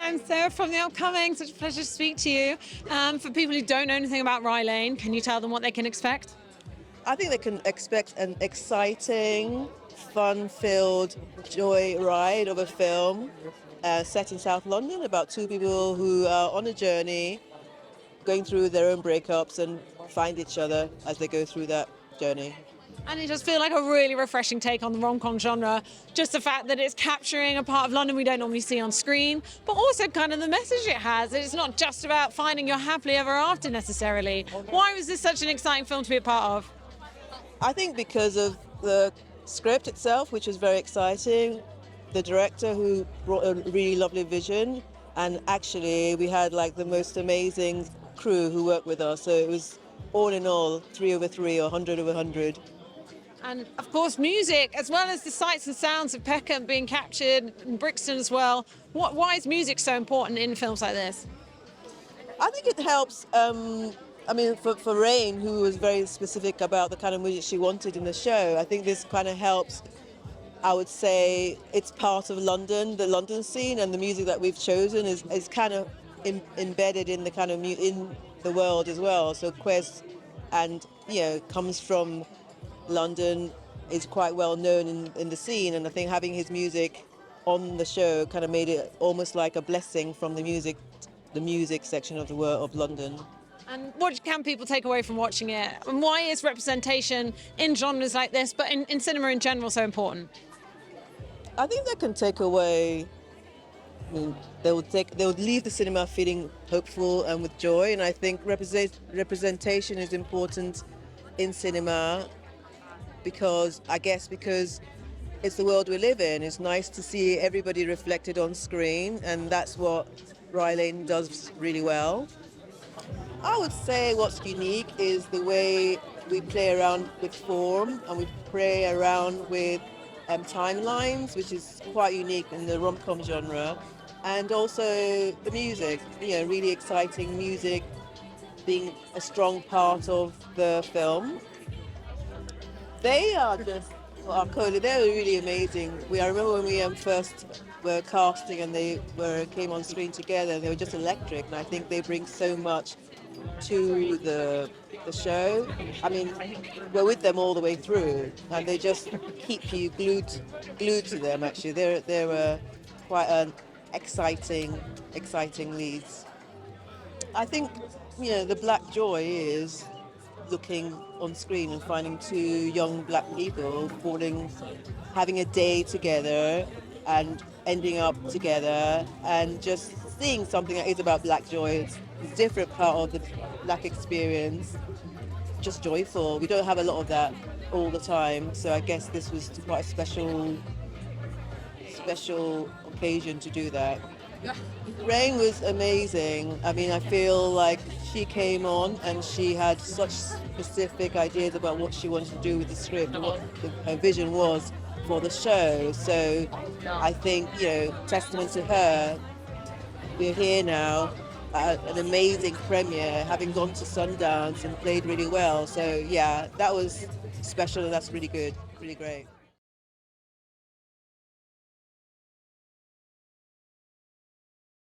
I'm Sarah from the upcoming. Such a pleasure to speak to you. For people who don't know anything about Rye Lane, can you tell them what they can expect? I think they can expect an exciting, fun-filled joy ride of a film set in South London about two people who are on a journey, going through their own breakups and find each other as they go through that journey. And it does feel like a really refreshing take on the rom-com genre. Just the fact that it's capturing a part of London we don't normally see on screen, but also kind of the message it has. It's not just about finding your happily ever after necessarily. Why was this such an exciting film to be a part of? I think because of the script itself, which was very exciting, the director who brought a really lovely vision, and actually we had like the most amazing crew who worked with us. So it was all in all 3/3 or 100/100. And of course, music, as well as the sights and sounds of Peckham being captured, in Brixton as well. Why is music so important in films like this? I think it helps. For Rain, who was very specific about the kind of music she wanted in the show, I think this kind of helps. I would say it's part of London, the London scene, and the music that we've chosen is kind of embedded in the kind of in the world as well. So Quest, and comes from London, is quite well known in the scene, and I think having his music on the show kind of made it almost like a blessing from the music section of the world of London. And what can people take away from watching it? And why is representation in genres like this, but in cinema in general, so important? I think they can take away. They would leave the cinema feeling hopeful and with joy. And I think representation is important in cinema because it's the world we live in. It's nice to see everybody reflected on screen, and that's what Rye Lane does really well. I would say what's unique is the way we play around with form and we play around with timelines, which is quite unique in the rom-com genre, and also the music. Really exciting music being a strong part of the film. They are just they're really amazing. I remember when we first were casting and they came on screen together. They were just electric, and I think they bring so much to the show. I mean, we're with them all the way through, and they just keep you glued to them. Actually, they're quite an exciting leads. I think the black joy is looking on screen and finding two young black people having a day together and ending up together, and just seeing something that is about black joy. It's a different part of the black experience, just joyful. We don't have a lot of that all the time, so I guess this was quite a special occasion to do that. Rain was amazing. I mean, I feel like she came on and she had such specific ideas about what she wanted to do with the script and what her vision was for the show. So I think, testament to her, we're here now at an amazing premiere, having gone to Sundance and played really well. So yeah, that was special, and that's really good, really great.